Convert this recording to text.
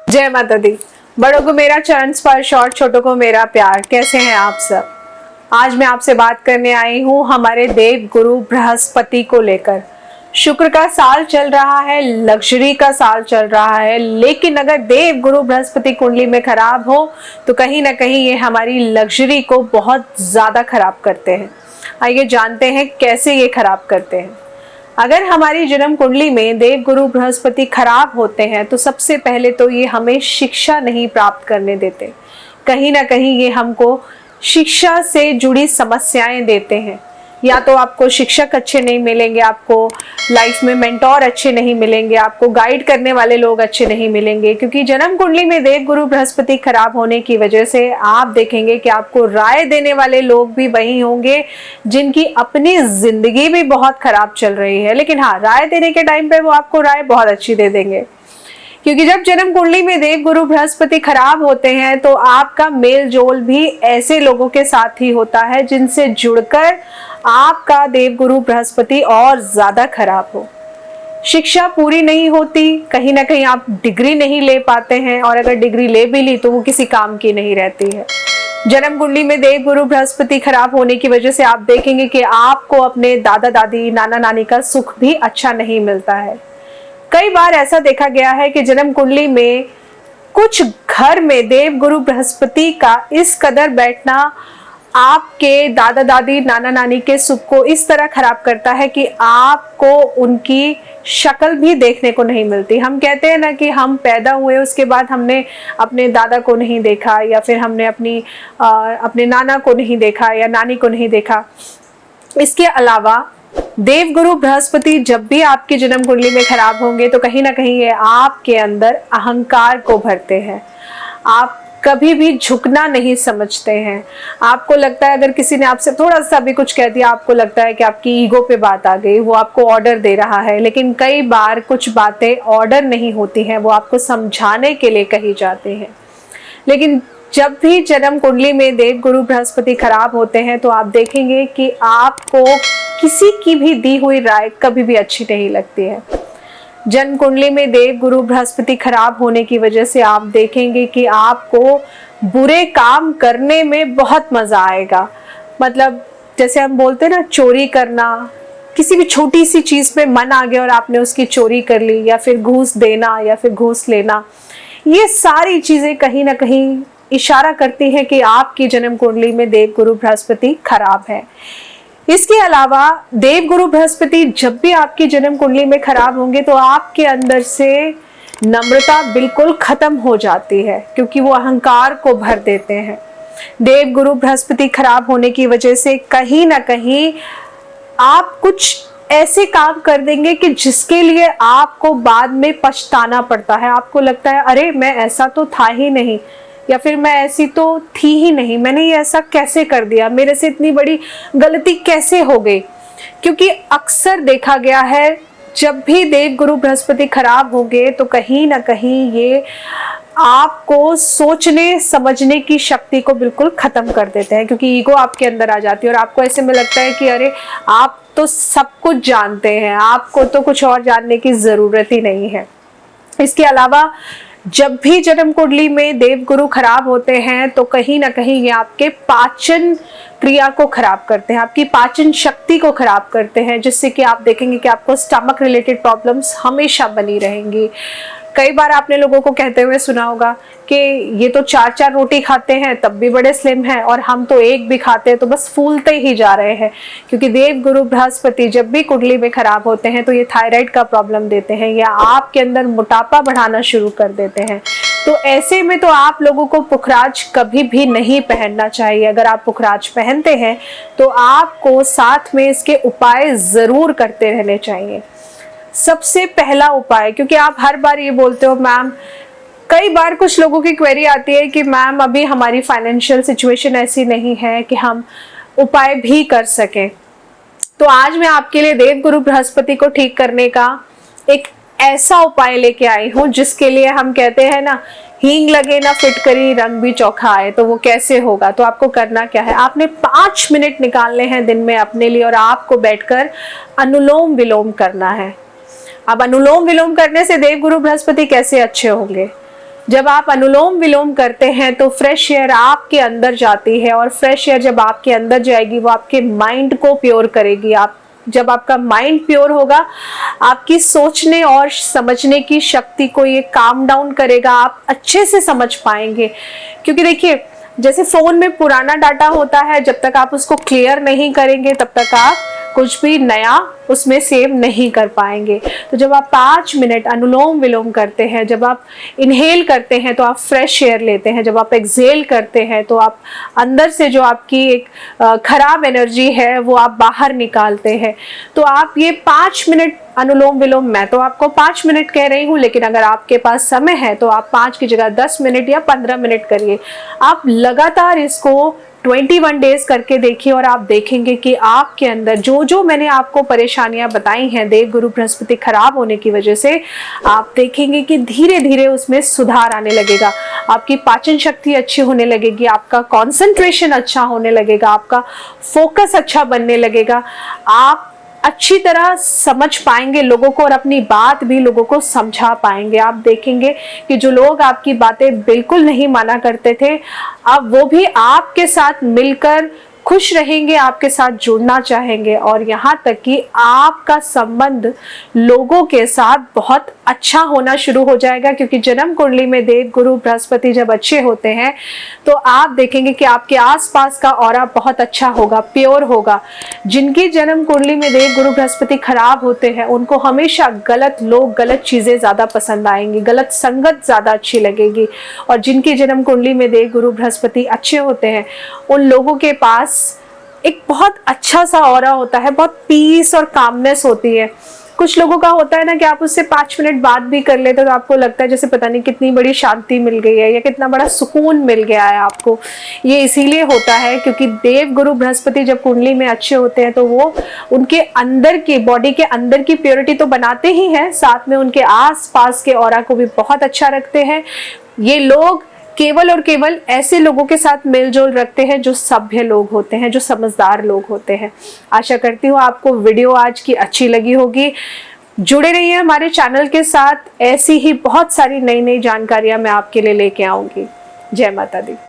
जय माता दी। बड़ों को मेरा चरण स्पर्श और छोटों को मेरा प्यार। कैसे हैं आप सब? आज मैं आपसे बात करने आई हूँ हमारे देव गुरु बृहस्पति को लेकर। शुक्र का साल चल रहा है, लग्जरी का साल चल रहा है, लेकिन अगर देव गुरु बृहस्पति कुंडली में खराब हो तो कहीं ना कहीं ये हमारी लग्जरी को बहुत ज्यादा खराब करते हैं। आइए जानते हैं कैसे ये खराब करते हैं। अगर हमारी जन्म कुंडली में देव गुरु बृहस्पति खराब होते हैं तो सबसे पहले तो ये हमें शिक्षा नहीं प्राप्त करने देते। कहीं ना कहीं ये हमको शिक्षा से जुड़ी समस्याएं देते हैं। या तो आपको शिक्षक अच्छे नहीं मिलेंगे, आपको लाइफ में मेंटोर अच्छे नहीं मिलेंगे, आपको गाइड करने वाले लोग अच्छे नहीं मिलेंगे, क्योंकि जन्म कुंडली में देव गुरु बृहस्पति खराब होने की वजह से आप देखेंगे कि आपको राय देने वाले लोग भी वही होंगे जिनकी अपनी जिंदगी भी बहुत खराब चल रही है, लेकिन हाँ, राय देने के टाइम पे वो आपको राय बहुत अच्छी दे देंगे। क्योंकि जब जन्म कुंडली में देव गुरु बृहस्पति खराब होते हैं तो आपका मेल जोल भी ऐसे लोगों के साथ ही होता है जिनसे जुड़कर आपका देव गुरु बृहस्पति और ज्यादा खराब हो। शिक्षा पूरी नहीं होती, कहीं ना कहीं आप डिग्री नहीं ले पाते हैं, और अगर डिग्री ले भी ली तो वो किसी काम की नहीं रहती है। जन्म कुंडली में देव गुरु बृहस्पति खराब होने की वजह से आप देखेंगे कि आपको अपने दादा दादी नाना नानी का सुख भी अच्छा नहीं मिलता है। कई बार ऐसा देखा गया है कि जन्म कुंडली में कुछ घर में देव गुरु बृहस्पति का इस कदर बैठना आपके दादा दादी नाना नानी के सुख को इस तरह खराब करता है कि आपको उनकी शक्ल भी देखने को नहीं मिलती। हम कहते हैं ना कि हम पैदा हुए उसके बाद हमने अपने दादा को नहीं देखा, या फिर हमने अपने नाना को नहीं देखा या नानी को नहीं देखा। इसके अलावा देव गुरु बृहस्पति जब भी आपकी जन्म कुंडली में खराब होंगे तो कहीं ना कहीं ये आपके अंदर अहंकार को भरते हैं। आप कभी भी झुकना नहीं समझते हैं। आपको लगता है अगर किसी ने आपसे थोड़ा सा भी कुछ कह दिया, आपको लगता है कि आपकी ईगो पे बात आ गई, वो आपको ऑर्डर दे रहा है, लेकिन कई बार कुछ बातें ऑर्डर नहीं होती हैं, वो आपको समझाने के लिए कही जाती हैं। लेकिन जब भी जन्म कुंडली में देव गुरु बृहस्पति खराब होते हैं तो आप देखेंगे कि आपको किसी की भी दी हुई राय कभी भी अच्छी नहीं लगती है। जन्म कुंडली में देव गुरु बृहस्पति खराब होने की वजह से आप देखेंगे कि आपको बुरे काम करने में बहुत मजा आएगा। मतलब जैसे हम बोलते हैं ना, चोरी करना, किसी भी छोटी सी चीज में मन आ गया और आपने उसकी चोरी कर ली, या फिर घूस देना या फिर घूस लेना, ये सारी चीजें कहीं ना कहीं इशारा करती है कि आपकी जन्म कुंडली में देव गुरु बृहस्पति खराब है। इसके अलावा देव गुरु बृहस्पति जब भी आपकी जन्म कुंडली में खराब होंगे तो आपके अंदर से नम्रता बिल्कुल खत्म हो जाती है, क्योंकि वो अहंकार को भर देते हैं। देव गुरु बृहस्पति खराब होने की वजह से कहीं ना कहीं आप कुछ ऐसे काम कर देंगे कि जिसके लिए आपको बाद में पछताना पड़ता है। आपको लगता है अरे मैं ऐसा तो था ही नहीं, या फिर मैं ऐसी तो थी ही नहीं, मैंने ये ऐसा कैसे कर दिया, मेरे से इतनी बड़ी गलती कैसे हो गई। क्योंकि अक्सर देखा गया है जब भी देव गुरु बृहस्पति खराब होंगे तो कहीं ना कहीं ये आपको सोचने समझने की शक्ति को बिल्कुल खत्म कर देते हैं, क्योंकि ईगो आपके अंदर आ जाती है और आपको ऐसे में लगता है कि अरे आप तो सब कुछ जानते हैं, आपको तो कुछ और जानने की जरूरत ही नहीं है। इसके अलावा जब भी जन्म कुंडली में देव गुरु खराब होते हैं तो कहीं ना कहीं ये आपके पाचन क्रिया को खराब करते हैं, आपकी पाचन शक्ति को खराब करते हैं, जिससे कि आप देखेंगे कि आपको स्टमक रिलेटेड प्रॉब्लम्स हमेशा बनी रहेंगी। कई बार आपने लोगों को कहते हुए सुना होगा कि ये तो 4-4 रोटी खाते हैं तब भी बड़े स्लिम हैं, और हम तो एक भी खाते हैं तो बस फूलते ही जा रहे हैं। क्योंकि देव गुरु बृहस्पति जब भी कुंडली में खराब होते हैं तो ये थायराइड का प्रॉब्लम देते हैं, या आपके अंदर मोटापा बढ़ाना शुरू कर देते हैं। तो ऐसे में तो आप लोगों को पुखराज कभी भी नहीं पहनना चाहिए। अगर आप पुखराज पहनते हैं तो आपको साथ में इसके उपाय जरूर करते रहने चाहिए। सबसे पहला उपाय, क्योंकि आप हर बार ये बोलते हो मैम, कई बार कुछ लोगों की क्वेरी आती है कि मैम अभी हमारी फाइनेंशियल सिचुएशन ऐसी नहीं है कि हम उपाय भी कर सकें। तो आज मैं आपके लिए देव गुरु बृहस्पति को ठीक करने का एक ऐसा उपाय लेके आई हूँ जिसके लिए हम कहते हैं ना, हींग लगे ना फिटकरी रंग भी चोखा आए। तो वो कैसे होगा? तो आपको करना क्या है, आपने 5 मिनट निकालने हैं दिन में अपने लिए, और आपको बैठकर अनुलोम विलोम करना है। अब अनुलोम विलोम करने से देव गुरु बृहस्पति कैसे अच्छे होंगे? जब आप अनुलोम विलोम करते हैं तो फ्रेश एयर आपके अंदर जाती है, और फ्रेश एयर जब आपके अंदर जाएगी वो आपके माइंड को प्योर करेगी। जब आपका माइंड प्योर होगा, आपकी सोचने और समझने की शक्ति को ये काम डाउन करेगा, आप अच्छे से समझ पाएंगे। क्योंकि देखिए, जैसे फोन में पुराना डाटा होता है, जब तक आप उसको क्लियर नहीं करेंगे तब तक आप कुछ भी नया उसमें सेव नहीं कर पाएंगे। तो जब आप 5 मिनट अनुलोम विलोम करते हैं, जब आप इनहेल करते हैं तो आप फ्रेश एयर लेते हैं, जब आप एक्सहेल करते हैं तो आप अंदर से जो आपकी एक खराब एनर्जी है वो आप बाहर निकालते हैं। तो आप ये 5 मिनट अनुलोम विलोम, मैं तो आपको 5 मिनट कह रही हूँ, लेकिन अगर आपके पास समय है तो आप 5 की जगह 10 मिनट या 15 मिनट करिए। आप लगातार इसको 21 डेज करके देखिए और आप देखेंगे कि आपके अंदर जो जो मैंने आपको परेशानियां बताई हैं देव गुरु बृहस्पति खराब होने की वजह से, आप देखेंगे कि धीरे धीरे उसमें सुधार आने लगेगा। आपकी पाचन शक्ति अच्छी होने लगेगी, आपका कंसंट्रेशन अच्छा होने लगेगा, आपका फोकस अच्छा बनने लगेगा, आप अच्छी तरह समझ पाएंगे लोगों को और अपनी बात भी लोगों को समझा पाएंगे। आप देखेंगे कि जो लोग आपकी बातें बिल्कुल नहीं माना करते थे, अब वो भी आपके साथ मिलकर खुश रहेंगे, आपके साथ जुड़ना चाहेंगे, और यहाँ तक कि आपका संबंध लोगों के साथ बहुत अच्छा होना शुरू हो जाएगा। क्योंकि जन्म कुंडली में देव गुरु बृहस्पति जब अच्छे होते हैं तो आप देखेंगे कि आपके आसपास का ऑरा बहुत अच्छा होगा, प्योर होगा। जिनकी जन्म कुंडली में देव गुरु बृहस्पति खराब होते हैं उनको हमेशा गलत लोग, गलत चीजें ज्यादा पसंद आएंगी, गलत संगत ज्यादा अच्छी लगेगी। और जिनकी जन्म कुंडली में देव गुरु बृहस्पति अच्छे होते हैं उन लोगों के पास एक बहुत अच्छा सा ऑरा होता है, बहुत पीस और कामनेस होती है। कुछ लोगों का होता है ना कि आप उससे 5 मिनट बात भी कर लेते तो आपको लगता है जैसे पता नहीं कितनी बड़ी शांति मिल गई है या कितना बड़ा सुकून मिल गया है आपको। ये इसीलिए होता है क्योंकि देव गुरु बृहस्पति जब कुंडली में अच्छे होते हैं तो वो उनके अंदर की बॉडी के अंदर की प्योरिटी तो बनाते ही हैं, साथ में उनके आस पास के ऑरा को भी बहुत अच्छा रखते हैं। ये लोग केवल और केवल ऐसे लोगों के साथ मेलजोल रखते हैं जो सभ्य लोग होते हैं, जो समझदार लोग होते हैं। आशा करती हूँ आपको वीडियो आज की अच्छी लगी होगी। जुड़े रहिए हमारे चैनल के साथ, ऐसी ही बहुत सारी नई नई जानकारियां मैं आपके लिए लेके आऊंगी। जय माता दी।